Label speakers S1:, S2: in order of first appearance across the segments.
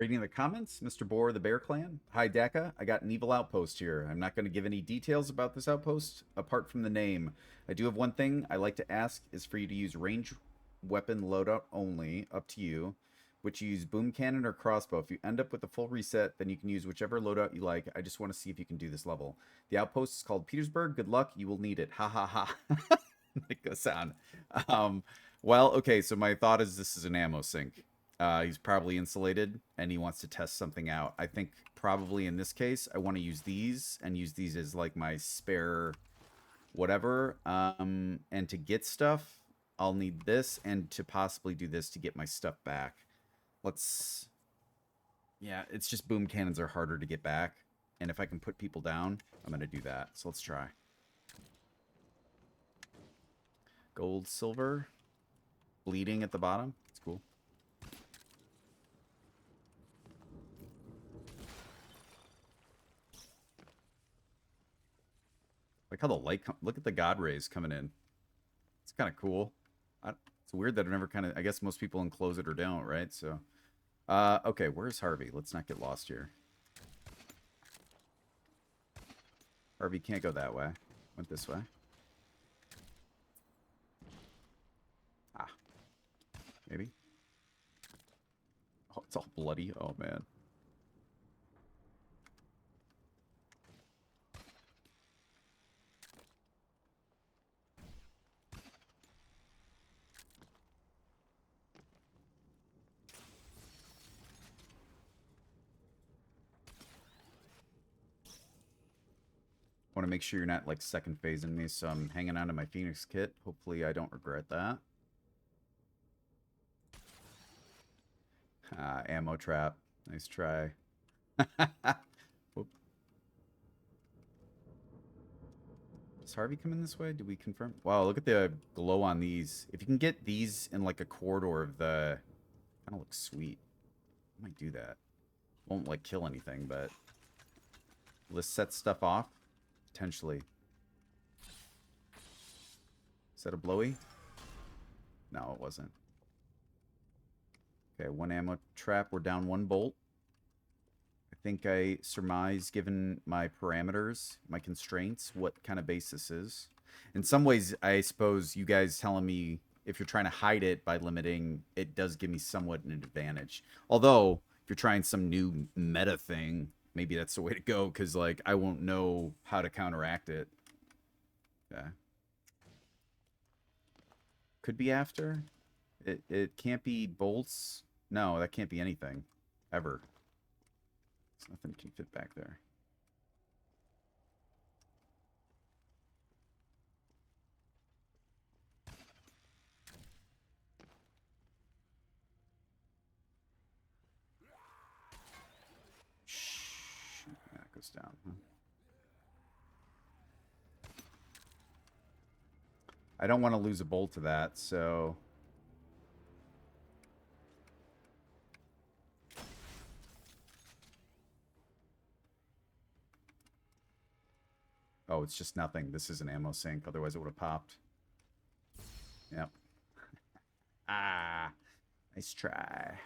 S1: Reading the comments, Mr. Boar, the Bear Clan. Hi, Daka. I got an evil outpost here. I'm not going to give any details about this outpost apart from the name. I do have one thing I like to ask is for you to use range weapon loadout only, up to you, which you use boom cannon or crossbow. If you end up with a full reset, then you can use whichever loadout you like. I just want to see if you can do this level. The outpost is called Petersburg. Good luck. You will need it. Ha ha ha. Like the sound. Well, okay, so my thought is this is an ammo sink. He's probably insulated and he wants to test something out. I think probably in this case, I want to use these and use these as like my spare whatever. And to get stuff, I'll need this and to possibly do this to get my stuff back. Let's... Yeah, it's just boom cannons are harder to get back. And if I can put people down, I'm going to do that. So let's try. Gold, silver, bleeding at the bottom. It's cool. Like how the light look at the god rays coming in. It's kind of cool. It's weird that I've never kind of... I guess most people enclose it or don't, right? So, okay, where's Harvey? Let's not get lost here. Harvey can't go that way. Went this way. Ah. Maybe. Oh, it's all bloody. Oh, man. I want to make sure you're not like second phasing me, so I'm hanging on to my Phoenix kit. Hopefully I don't regret that. Ammo trap. Nice try. Whoop. Does Harvey come in this way? Did we confirm? Wow, look at the glow on these. If you can get these in like a corridor of the... Kind of looks sweet. I might do that. Won't like kill anything, but... Let's set stuff off. Potentially. Is that a blowy? No, it wasn't. Okay, one ammo trap. We're down one bolt. I think I surmise, given my parameters, my constraints, what kind of base this is. In some ways, I suppose you guys telling me if you're trying to hide it by limiting, it does give me somewhat an advantage. Although, if you're trying some new meta thing, maybe that's the way to go, because, like, I won't know how to counteract it. Okay. Could be after. It can't be bolts. No, that can't be anything. Ever. There's nothing can fit back there. Shh. That goes down, huh? I don't want to lose a bolt to that, so... Oh, it's just nothing. This is an ammo sink. Otherwise, it would have popped. Yep. Ah. Nice try.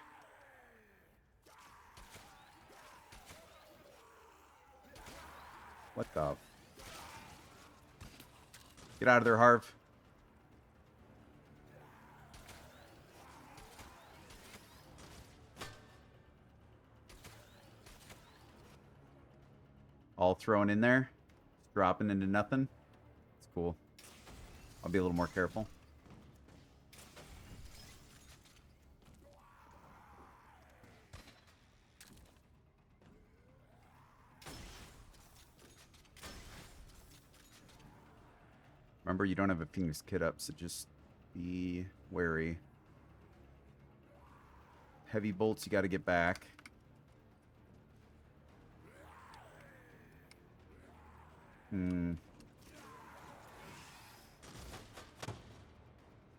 S1: What the... Get out of there, Harv. All thrown in there. Dropping into nothing. It's cool. I'll be a little more careful. Remember, you don't have a Phoenix kit up, so just be wary. Heavy bolts, you got to get back.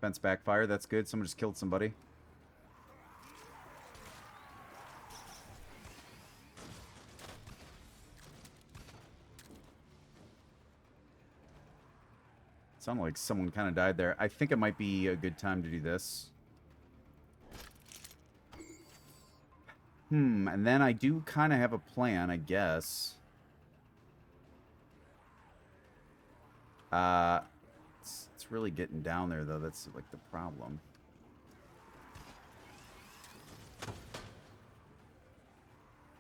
S1: Fence backfire, that's good. Someone just killed somebody. Sounded like someone kind of died there. I think it might be a good time to do this. And then I do kind of have a plan, I guess. Uh, it's really getting down there, though. That's, like, the problem.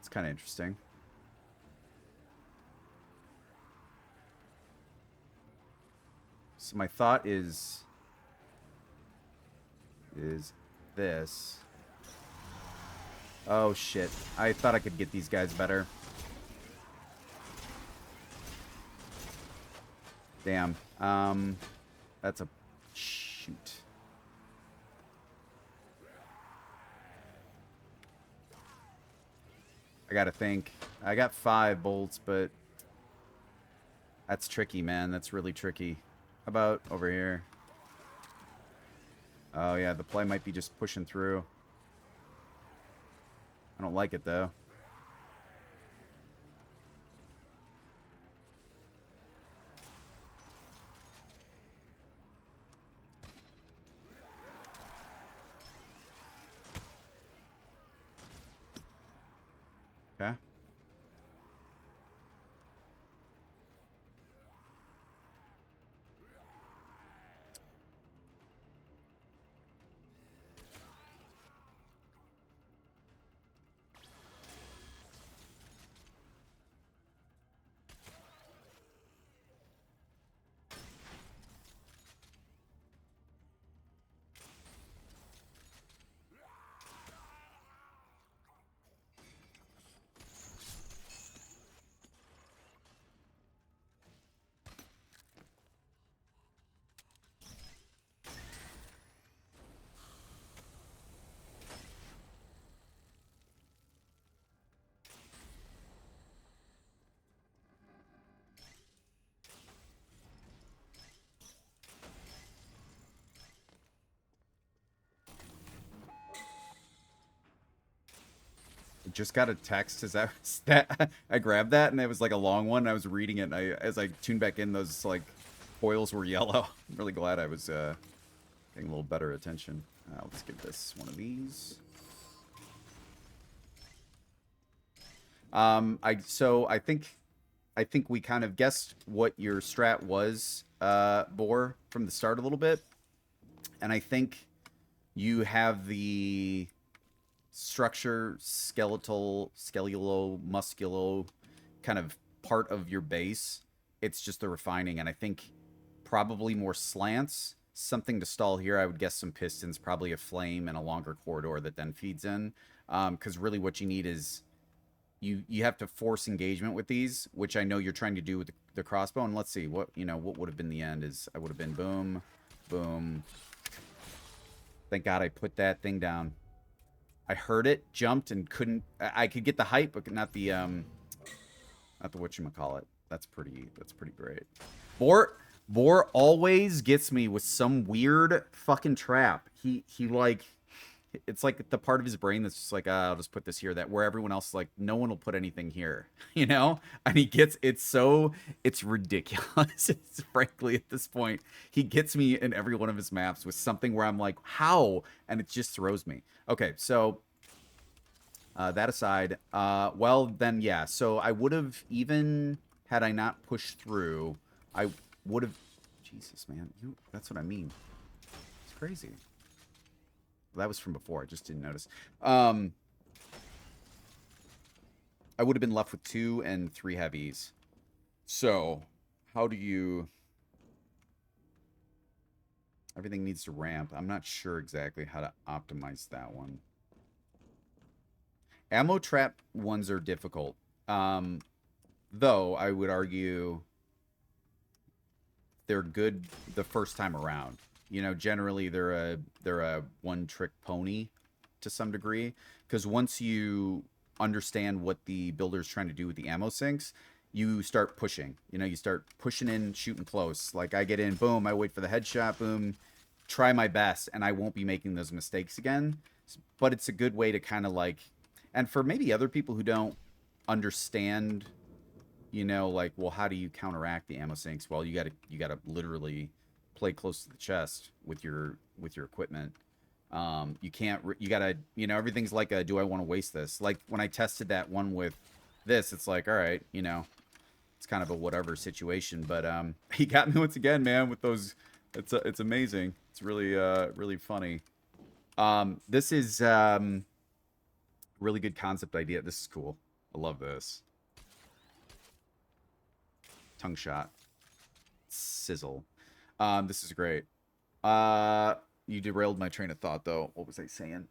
S1: It's kind of interesting. So my thought is this. Oh, shit. I thought I could get these guys better. Damn. That's a... Shoot. I gotta think. I got 5 bolts, but... That's tricky, man. That's really tricky. How about over here? Oh, yeah. The play might be just pushing through. I don't like it, though. Okay. Just got a text as I was that I grabbed that and it was like a long one. And I was reading it and as I tuned back in, those like foils were yellow. I'm really glad I was getting a little better attention. Let's give this one of these. I think we kind of guessed what your strat was, Boar, from the start a little bit, and I think you have the structure, skeletal, musculo kind of part of your base. It's just the refining, and I think probably more slants, something to stall here. I would guess some pistons, probably a flame and a longer corridor that then feeds in. Because really what you need is you have to force engagement with these, which I know you're trying to do with the crossbow. And let's see what what would have been the end is I would have been boom, boom. Thank God I put that thing down. I heard it, jumped, and couldn't. I could get the height, but not the whatchamacallit. That's pretty great. Boar always gets me with some weird fucking trap. He like, it's like the part of his brain that's just like, I'll just put this here, that, where everyone else is like, no one will put anything here, you know? And he gets, it's ridiculous. It's frankly, at this point, he gets me in every one of his maps with something where I'm like, how? And it just throws me. Okay, so that aside, well, then, yeah, so I would have, even had I not pushed through, I would have, Jesus, man, that's what I mean. It's crazy. That was from before. I just didn't notice. I would have been left with 2 and 3 heavies. So, how do you... Everything needs to ramp. I'm not sure exactly how to optimize that one. Ammo trap ones are difficult. Though, I would argue they're good the first time around. You know, generally they're a one-trick pony to some degree, because once you understand what the builder's trying to do with the ammo sinks, you start pushing. You know, you start pushing in, shooting close. Like, I get in, boom, I wait for the headshot, boom, try my best, and I won't be making those mistakes again. But it's a good way to kind of like, and for maybe other people who don't understand, you know, like, well, how do you counteract the ammo sinks? Well, you gotta literally play close to the chest with your equipment. You can't, you gotta, everything's like a, do I want to waste this? Like when I tested that one with this, it's like, all right, it's kind of a whatever situation, but he got me once again, man, with those. It's amazing. It's really really funny. This is really good concept idea. This is cool. I love this. Tongue shot. Sizzle. This is great. You derailed my train of thought though. What was I saying?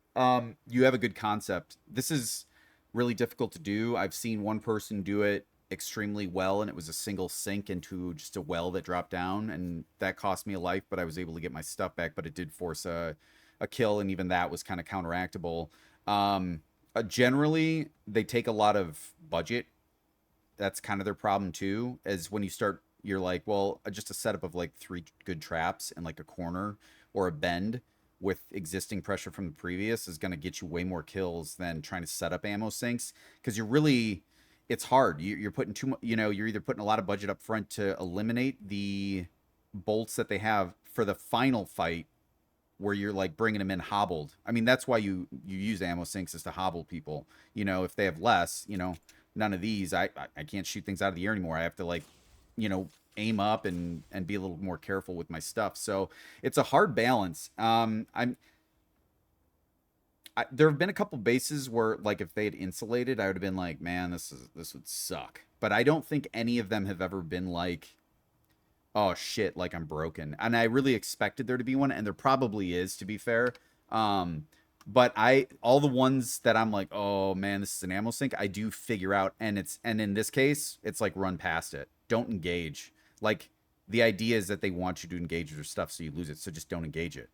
S1: You have a good concept. This is really difficult to do. I've seen one person do it extremely well, and it was a single sink into just a well that dropped down, and that cost me a life, but I was able to get my stuff back, but it did force a kill, and even that was kind of counteractable. Generally, they take a lot of budget. That's kind of their problem too, is when you start, you're like, well, just a setup of like 3 good traps and like a corner or a bend with existing pressure from the previous is going to get you way more kills than trying to set up ammo sinks, because you're really, it's hard. You're putting too much, you're either putting a lot of budget up front to eliminate the bolts that they have for the final fight, where you're like bringing them in hobbled. I mean, that's why you use ammo sinks, is to hobble people. If they have less, none of these, I can't shoot things out of the air anymore. I have to like, aim up and be a little more careful with my stuff. So it's a hard balance. There have been a couple bases where, like, if they had insulated, I would have been like, man, this would suck. But I don't think any of them have ever been like, oh shit, like I'm broken. And I really expected there to be one, and there probably is, to be fair. But all the ones that I'm like, oh man, this is an ammo sink, I do figure out, and in this case, it's like run past it. Don't engage. Like, the idea is that they want you to engage with their stuff so you lose it, so just don't engage it.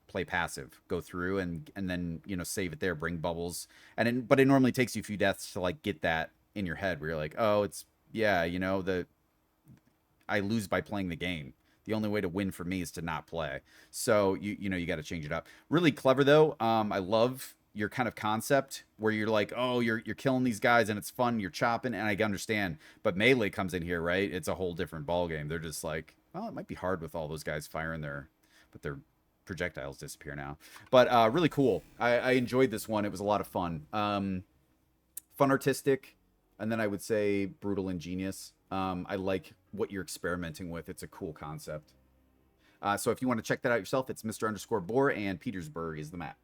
S1: Play passive, go through and then, save it there, bring bubbles. But it normally takes you a few deaths to like get that in your head where you're like, oh, it's, yeah, I lose by playing the game. The only way to win for me is to not play. So you got to change it up. Really clever though. I love your kind of concept where you're like, oh, you're killing these guys and it's fun. You're chopping, and I understand. But melee comes in here, right? It's a whole different ball game. They're just like, well, it might be hard with all those guys firing their projectiles disappear now. But really cool. I enjoyed this one. It was a lot of fun. Fun, artistic, and then I would say brutal, ingenious. I like what you're experimenting with. It's a cool concept. So if you want to check that out yourself, it's Mr. _Boar, and Petersburg is the map.